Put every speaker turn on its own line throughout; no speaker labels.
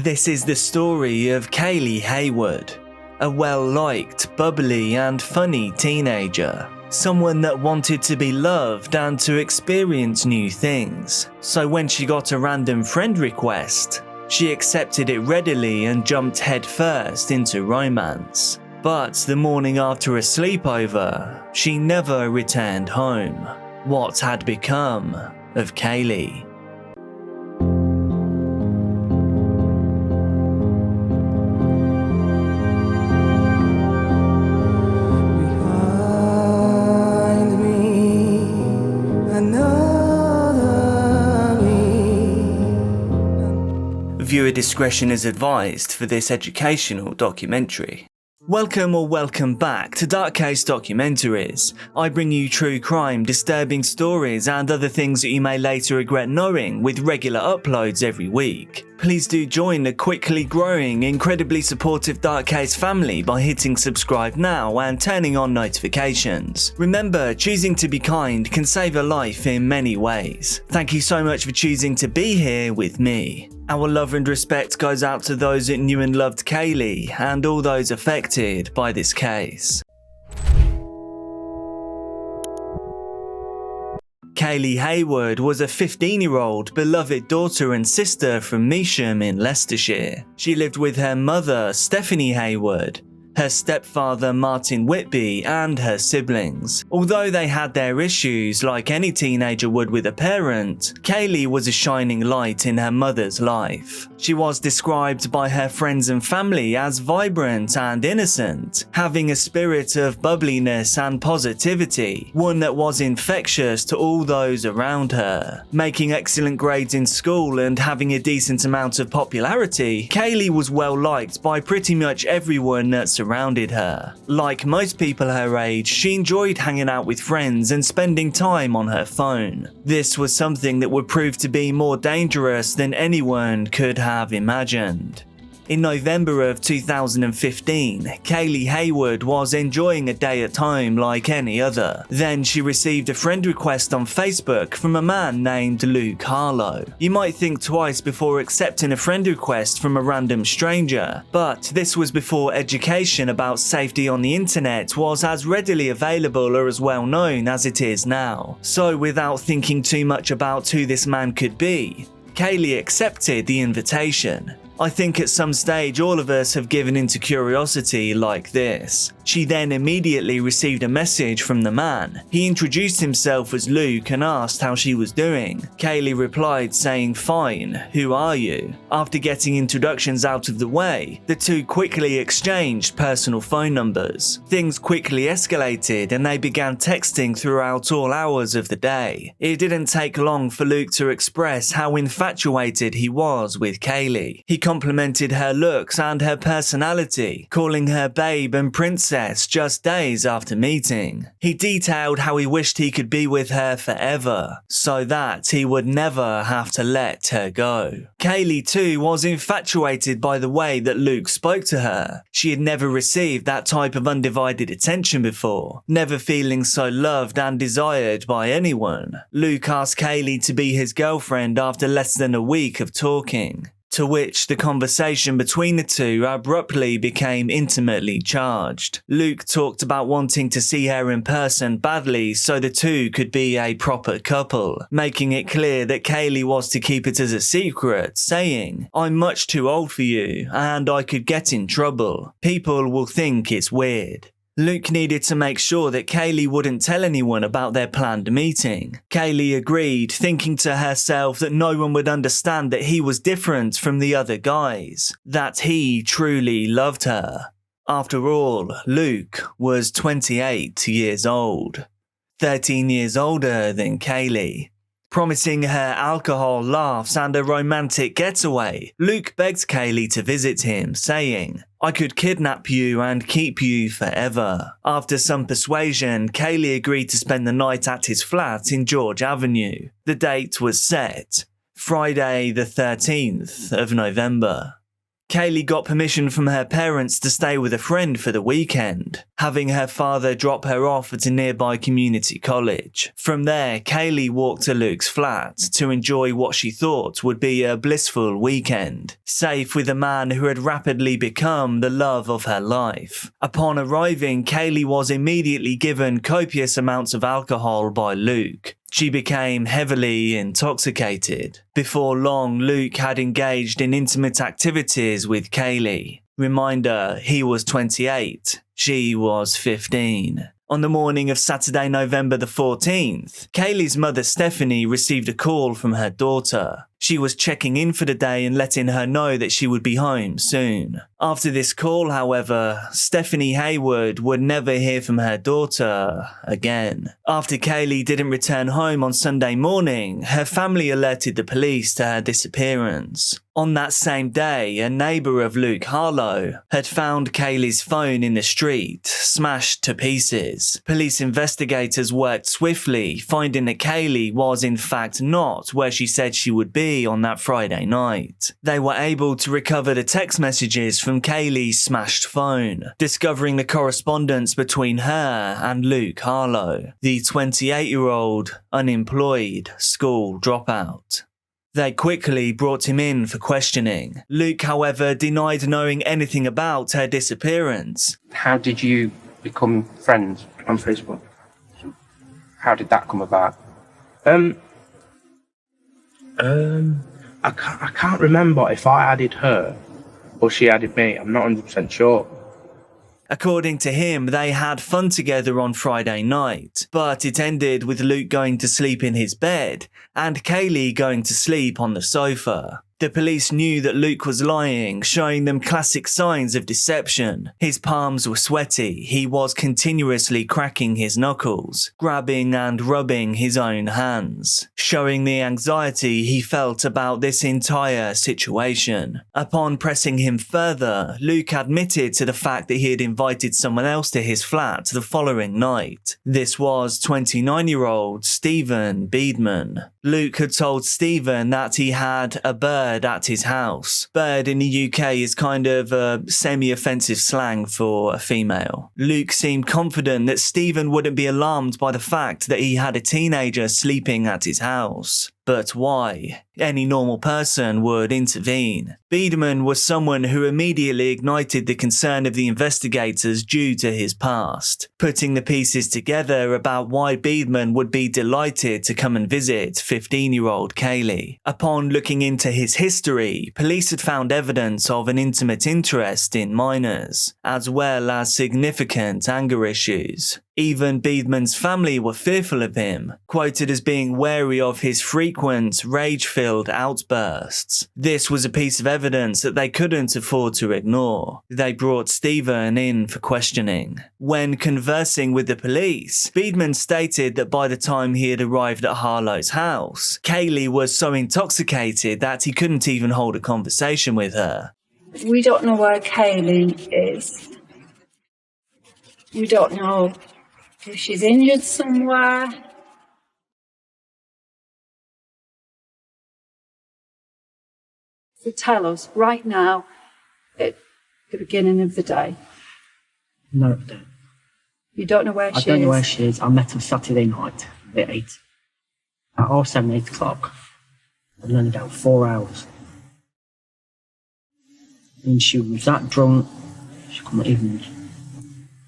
This is the story of Kayleigh Haywood, a well-liked, bubbly and funny teenager. Someone that wanted to be loved and to experience new things. So when she got a random friend request, she accepted it readily and jumped headfirst into romance. But the morning after a sleepover, she never returned home. What had become of Kaylee? Viewer discretion is advised for this educational documentary. Welcome back to CASE Documentaries. I bring you true crime, disturbing stories and other things that you may later regret knowing with regular uploads every week. Please do join the quickly growing, incredibly supportive CASE family by hitting subscribe now and turning on notifications. Remember, choosing to be kind can save a life in many ways. Thank you so much for choosing to be here with me. Our love and respect goes out to those that knew and loved Kaylee and all those affected by this case. Kayleigh Haywood was a 15-year-old beloved daughter and sister from Measham in Leicestershire. She lived with her mother, Stephanie Haywood, her stepfather Martin Whitby and her siblings. Although they had their issues like any teenager would with a parent, Kaylee was a shining light in her mother's life. She was described by her friends and family as vibrant and innocent, having a spirit of bubbliness and positivity, one that was infectious to all those around her. Making excellent grades in school and having a decent amount of popularity, Kaylee was well liked by pretty much everyone that surrounded her. Like most people her age, she enjoyed hanging out with friends and spending time on her phone. This was something that would prove to be more dangerous than anyone could have imagined. In November of 2015, Kayleigh Haywood was enjoying a day at home like any other. Then she received a friend request on Facebook from a man named Luke Harlow. You might think twice before accepting a friend request from a random stranger, but this was before education about safety on the internet was as readily available or as well known as it is now. So without thinking too much about who this man could be, Kayleigh accepted the invitation. I think at some stage all of us have given into curiosity like this. She then immediately received a message from the man. He introduced himself as Luke and asked how she was doing. Kayleigh replied saying, "Fine, who are you?" After getting introductions out of the way, the two quickly exchanged personal phone numbers. Things quickly escalated and they began texting throughout all hours of the day. It didn't take long for Luke to express how infatuated he was with Kayleigh. He complimented her looks and her personality, calling her babe and princess just days after meeting. He detailed how he wished he could be with her forever, so that he would never have to let her go. Kayleigh too was infatuated by the way that Luke spoke to her. She had never received that type of undivided attention before, never feeling so loved and desired by anyone. Luke asked Kayleigh to be his girlfriend after less than a week of talking, to which the conversation between the two abruptly became intimately charged. Luke talked about wanting to see her in person badly so the two could be a proper couple, making it clear that Kayleigh was to keep it as a secret, saying, "I'm much too old for you, and I could get in trouble. People will think it's weird." Luke needed to make sure that Kayleigh wouldn't tell anyone about their planned meeting. Kayleigh agreed, thinking to herself that no one would understand that he was different from the other guys, that he truly loved her. After all, Luke was 28 years old, 13 years older than Kayleigh. Promising her alcohol, laughs and a romantic getaway, Luke begged Kayleigh to visit him, saying, "I could kidnap you and keep you forever." After some persuasion, Kayleigh agreed to spend the night at his flat in George Avenue. The date was set, Friday the 13th of November. Kaylee got permission from her parents to stay with a friend for the weekend, having her father drop her off at a nearby community college. From there, Kaylee walked to Luke's flat to enjoy what she thought would be a blissful weekend, safe with a man who had rapidly become the love of her life. Upon arriving, Kaylee was immediately given copious amounts of alcohol by Luke. She became heavily intoxicated. Before long, Luke had engaged in intimate activities with Kaylee. Reminder, he was 28, she was 15. On the morning of Saturday, November the 14th, Kaylee's mother Stephanie received a call from her daughter. She was checking in for the day and letting her know that she would be home soon. After this call, however, Stephanie Haywood would never hear from her daughter again. After Kaylee didn't return home on Sunday morning, her family alerted the police to her disappearance. On that same day, a neighbour of Luke Harlow had found Kaylee's phone in the street, smashed to pieces. Police investigators worked swiftly, finding that Kaylee was in fact not where she said she would be on that Friday night. They were able to recover the text messages from Kaylee's smashed phone, discovering the correspondence between her and Luke Harlow, the 28-year-old, unemployed school dropout. They quickly brought him in for questioning. Luke, however, denied knowing anything about her disappearance.
How did you become friends on Facebook? How did that come about? I can't remember if I added her or she added me. I'm not 100% sure.
According to him, they had fun together on Friday night, but it ended with Luke going to sleep in his bed and Kaylee going to sleep on the sofa. The police knew that Luke was lying, showing them classic signs of deception. His palms were sweaty, he was continuously cracking his knuckles, grabbing and rubbing his own hands, showing the anxiety he felt about this entire situation. Upon pressing him further, Luke admitted to the fact that he had invited someone else to his flat the following night. This was 29-year-old Stephen Beadman. Luke had told Stephen that he had a bird at his house. Bird in the UK is kind of a semi-offensive slang for a female. Luke seemed confident that Stephen wouldn't be alarmed by the fact that he had a teenager sleeping at his house. But why? Any normal person would intervene. Beadman was someone who immediately ignited the concern of the investigators due to his past, putting the pieces together about why Beadman would be delighted to come and visit 15-year-old Kaylee. Upon looking into his history, police had found evidence of an intimate interest in minors, as well as significant anger issues. Even Beadman's family were fearful of him, quoted as being wary of his frequent, rage-filled outbursts. This was a piece of evidence that they couldn't afford to ignore. They brought Stephen in for questioning. When conversing with the police, Beadman stated that by the time he had arrived at Harlow's house, Kaylee was so intoxicated that he couldn't even hold a conversation with her.
We don't know where Kaylee is. We don't know if she's injured somewhere. So tell us right now, at the beginning of the day.
No, I don't.
You don't know where she is?
I don't know where she is. I met her Saturday night at 8. At 7, 8 o'clock. And then about 4 hours. And she was that drunk, she couldn't even...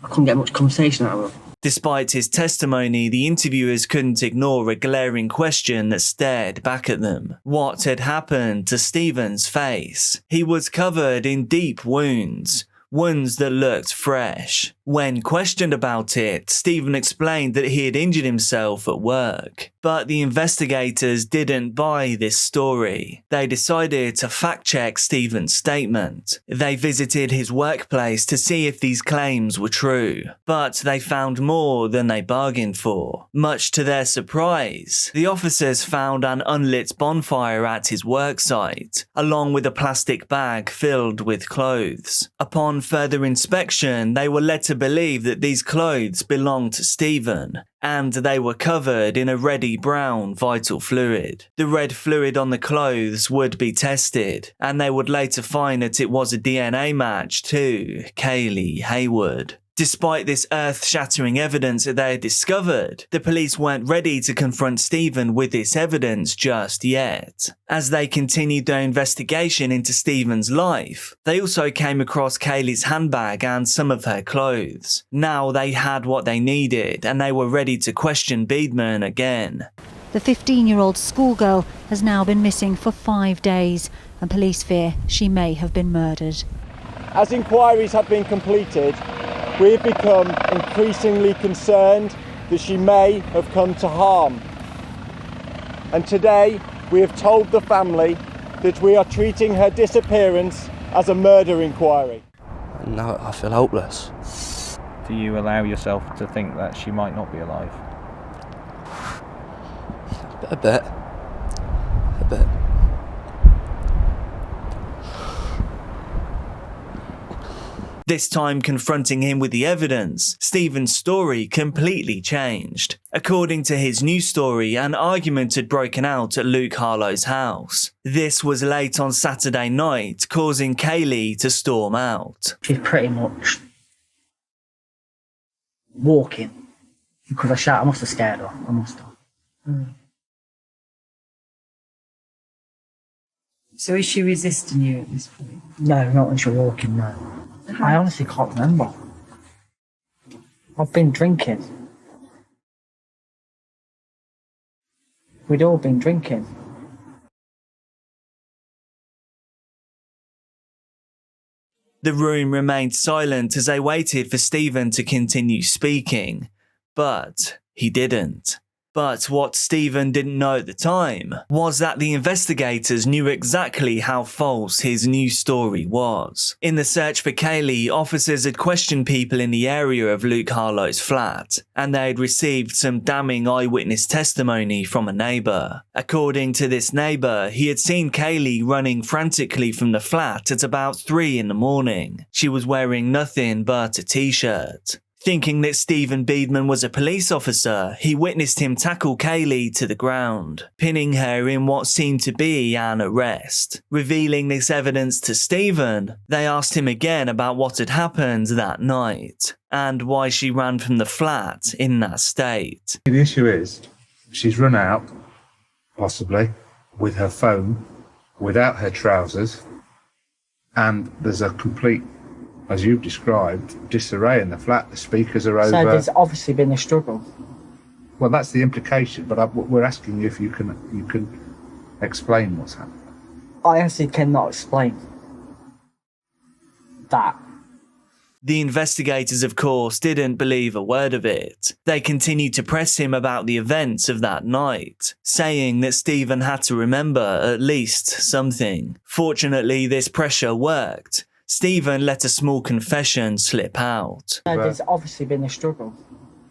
I couldn't get much conversation out of her.
Despite his testimony, the interviewers couldn't ignore a glaring question that stared back at them. What had happened to Stephen's face? He was covered in deep wounds, wounds that looked fresh. When questioned about it, Stephen explained that he had injured himself at work. But the investigators didn't buy this story. They decided to fact-check Stephen's statement. They visited his workplace to see if these claims were true. But they found more than they bargained for. Much to their surprise, the officers found an unlit bonfire at his worksite, along with a plastic bag filled with clothes. Upon further inspection, they were led to to believe that these clothes belonged to Stephen, and they were covered in a reddy brown vital fluid. The red fluid on the clothes would be tested, and they would later find that it was a DNA match to Kayleigh Haywood. Despite this earth-shattering evidence that they had discovered, the police weren't ready to confront Stephen with this evidence just yet. As they continued their investigation into Stephen's life, they also came across Kayleigh's handbag and some of her clothes. Now they had what they needed, and they were ready to question Beadman again.
The 15-year-old schoolgirl has now been missing for 5 days, and police fear she may have been murdered.
As inquiries have been completed, we have become increasingly concerned that she may have come to harm. And today, we have told the family that we are treating her disappearance as a murder inquiry.
Now I feel hopeless.
Do you allow yourself to think that she might not be alive?
A bit.
This time confronting him with the evidence, Stephen's story completely changed. According to his new story, an argument had broken out at Luke Harlow's house. This was late on Saturday night, causing Kaylee to storm out.
She's pretty much walking. Because I must have scared her. I must have.
So is she resisting you at this point?
No, not when she's walking, no. I honestly can't remember. I've been drinking. We'd all been drinking.
The room remained silent as they waited for Stephen to continue speaking, but he didn't. But what Stephen didn't know at the time was that the investigators knew exactly how false his new story was. In the search for Kaylee, officers had questioned people in the area of Luke Harlow's flat, and they had received some damning eyewitness testimony from a neighbour. According to this neighbour, he had seen Kaylee running frantically from the flat at about 3 in the morning. She was wearing nothing but a t-shirt. Thinking that Stephen Beadman was a police officer, he witnessed him tackle Kaylee to the ground, pinning her in what seemed to be an arrest. Revealing this evidence to Stephen, they asked him again about what had happened that night, and why she ran from the flat in that state.
The issue is, she's run out, possibly, with her phone, without her trousers, and there's a complete, as you've described, disarray in the flat. The speakers are over.
So there's obviously been a struggle.
Well, that's the implication, but we're asking you if you can explain what's happened.
I honestly cannot explain that.
The investigators, of course, didn't believe a word of it. They continued to press him about the events of that night, saying that Stephen had to remember at least something. Fortunately, this pressure worked. Stephen let a small confession slip out.
So there's obviously been a struggle.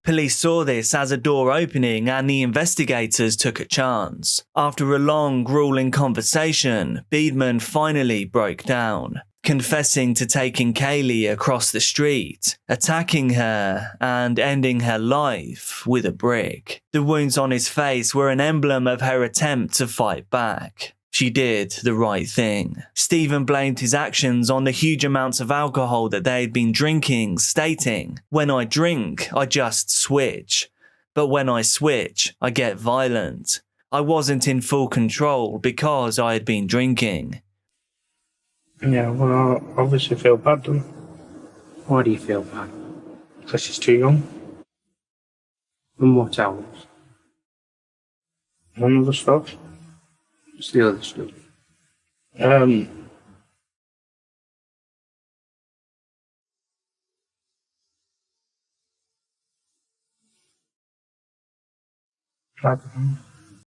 Police saw this as a door opening, and the investigators took a chance. After a long, grueling conversation, Beadman finally broke down, confessing to taking Kaylee across the street, attacking her, and ending her life with a brick. The wounds on his face were an emblem of her attempt to fight back. She did the right thing. Stephen blamed his actions on the huge amounts of alcohol that they had been drinking, stating, "When I drink, I just switch. But when I switch, I get violent. I wasn't in full control because I had been drinking."
Yeah, well, I obviously feel bad, don't I?
Why do you feel bad?
Because she's too young. And what else? None of the stuff. It's the other stuff.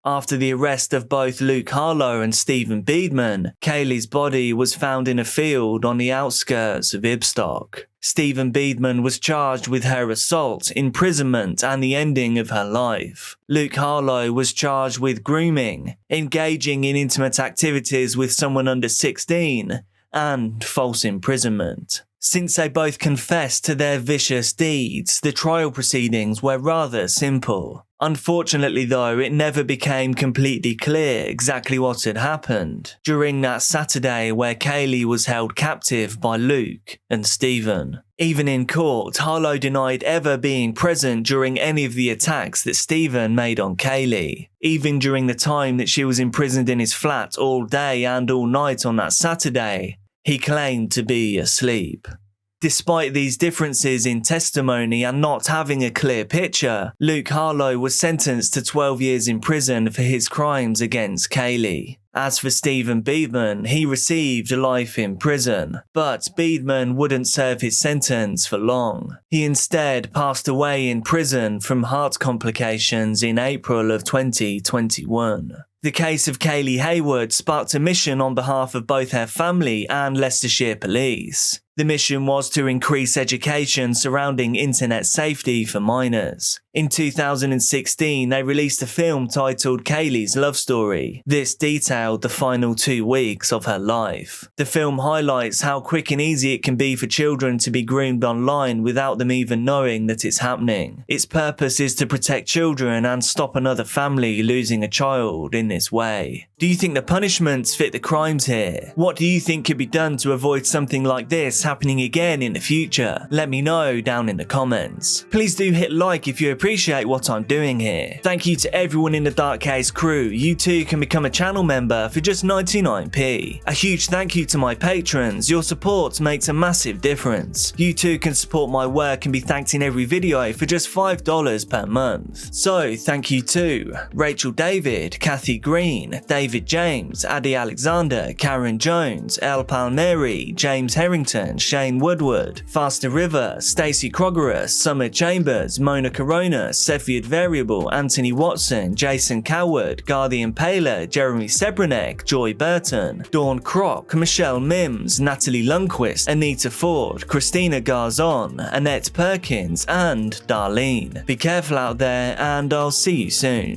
After the arrest of both Luke Harlow and Stephen Beadman, Kaylee's body was found in a field on the outskirts of Ibstock. Stephen Beadman was charged with her assault, imprisonment, and the ending of her life. Luke Harlow was charged with grooming, engaging in intimate activities with someone under 16, and false imprisonment. Since they both confessed to their vicious deeds, the trial proceedings were rather simple. Unfortunately though, it never became completely clear exactly what had happened during that Saturday where Kaylee was held captive by Luke and Stephen. Even in court, Harlow denied ever being present during any of the attacks that Stephen made on Kaylee. Even during the time that she was imprisoned in his flat all day and all night on that Saturday, he claimed to be asleep. Despite these differences in testimony and not having a clear picture, Luke Harlow was sentenced to 12 years in prison for his crimes against Kaylee. As for Stephen Beadman, he received life in prison, but Beadman wouldn't serve his sentence for long. He instead passed away in prison from heart complications in April of 2021. The case of Kayleigh Haywood sparked a mission on behalf of both her family and Leicestershire Police. The mission was to increase education surrounding internet safety for minors. In 2016, they released a film titled Kayleigh's Love Story. This detailed the final 2 weeks of her life. The film highlights how quick and easy it can be for children to be groomed online without them even knowing that it's happening. Its purpose is to protect children and stop another family losing a child in this way. Do you think the punishments fit the crimes here? What do you think could be done to avoid something like this happening again in the future? Let me know down in the comments. Please do hit like if you appreciate what I'm doing here. Thank you to everyone in the Dark Case crew. You too can become a channel member for just 99p. A huge thank you to my patrons. Your support makes a massive difference. You too can support my work and be thanked in every video for just $5 per month. So thank you to Rachel David, Kathy Green, David James, Addy Alexander, Karen Jones, El Palmieri, James Harrington, Shane Woodward, Faster River, Stacey Krogerus, Summer Chambers, Mona Corona, Cepheid Variable, Anthony Watson, Jason Coward, Guardian Paler, Jeremy Sebranek, Joy Burton, Dawn Crock, Michelle Mims, Natalie Lundquist, Anita Ford, Christina Garzon, Annette Perkins, and Darlene. Be careful out there, and I'll see you soon.